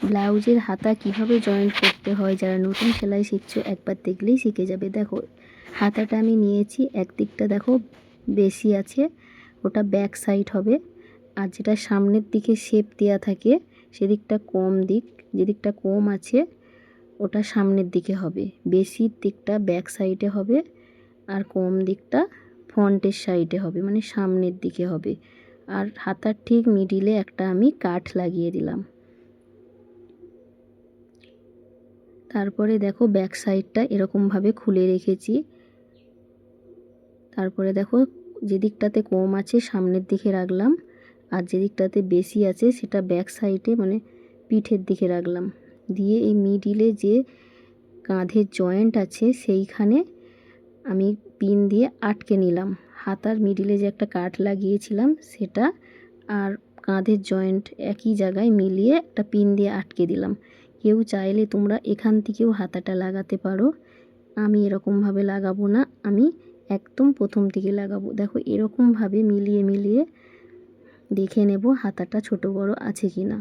ব্লাউজের হাতা কিভাবে জয়েন্ট করতে হয় যারা নতুন সেলাই শিখছো একবার দেখলেই শিখে যাবে। দেখো হাতাটা আমি নিয়েছি, একদিকটা দেখো বেশি আছে, ওটা ব্যাক সাইড হবে, আর যেটা সামনের দিকে শেপ দেওয়া থাকে সেদিকটা কম দিক, যেদিকটা কম আছে ওটা সামনের দিকে হবে, বেশির দিকটা ব্যাক সাইডে হবে আর কম দিকটা ফ্রন্টের সাইডে হবে, মানে সামনের দিকে হবে। আর হাতার ঠিক মিডিলে একটা আমি কাট লাগিয়ে দিলাম। তারপরে দেখো ব্যাক সাইডটা এরকমভাবে খুলে রেখেছি। তারপরে দেখো যেদিকটাতে কম আছে সামনের দিকে রাখলাম, আর যেদিকটাতে বেশি আছে সেটা ব্যাক সাইডে মানে পিঠের দিকে রাখলাম। দিয়ে এই মিডিলে যে কাঁধের জয়েন্ট আছে সেইখানে আমি পিন দিয়ে আটকে নিলাম। হাতার মিডিলে যে একটা কাট লাগিয়েছিলাম সেটা আর কাঁধের জয়েন্ট একই জায়গায় মিলিয়ে একটা পিন দিয়ে আটকে দিলাম। কেউ চাইলে তোমরা এখান থেকেও হাতাটা লাগাতে পারো, আমি এরকমভাবে লাগাবো না, আমি একদম প্রথম থেকে লাগাবো। দেখো এরকমভাবে মিলিয়ে মিলিয়ে দেখে নেব হাতাটা ছোট বড় আছে কি না,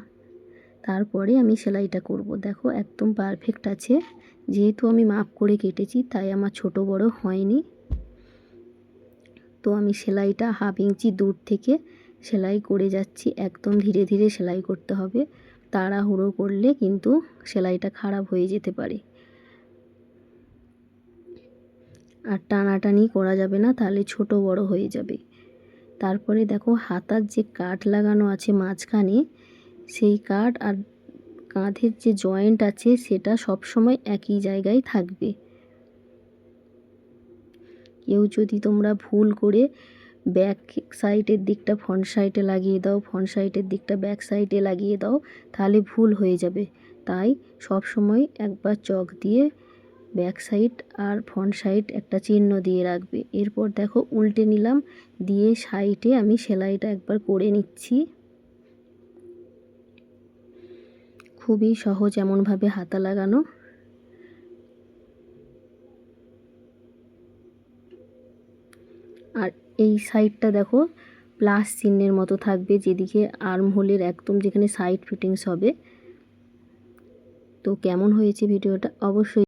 তারপরে আমি সেলাইটা করব। দেখো একদম পারফেক্ট আছে, যেহেতু আমি মাপ করে কেটেছি তাই আমার ছোট বড় হয়নি। তো আমি সেলাইটা 1/2 ইঞ্চি দূর থেকে সেলাই করে যাচ্ছি, একদম ধীরে ধীরে সেলাই করতে হবে, তাড়াহুড়ো করলে কিন্তু সেলাইটা খারাপ হয়ে যেতে পারে। আর টানাটানি করা যাবে না, তাহলে ছোট বড় হয়ে যাবে। তারপরে দেখো হাতার যে কাট লাগানো আছে মাঝখানে, সেই কাট আর কাঁধের যে জয়েন্ট আছে সেটা সব সময় একই জায়গায় থাকবে। কেউ যদি তোমরা ভুল করে ব্যাক সাইডের দিকটা ফ্রন্ট সাইডে লাগিয়ে দাও, ফ্রন্ট সাইডের দিকটা ব্যাক সাইডে লাগিয়ে দাও, তাহলে ভুল হয়ে যাবে। তাই সব সময় একবার চক দিয়ে ব্যাক সাইড আর ফ্রন্ট সাইড একটা চিহ্ন দিয়ে রাখবে। এরপর দেখো উল্টে নিলাম, দিয়ে সাইডে আমি সেলাইটা একবার করে নিচ্ছি। খুবই সহজ এমনভাবে হাতা লাগানো। আর এই সাইডটা দেখো প্লাস চিহ্নের মতো থাকবে, যেদিকে আর্ম হোলের একদম যেখানে সাইড ফিটিংস হবে। তো কেমন হয়েছে ভিডিওটা অবশ্যই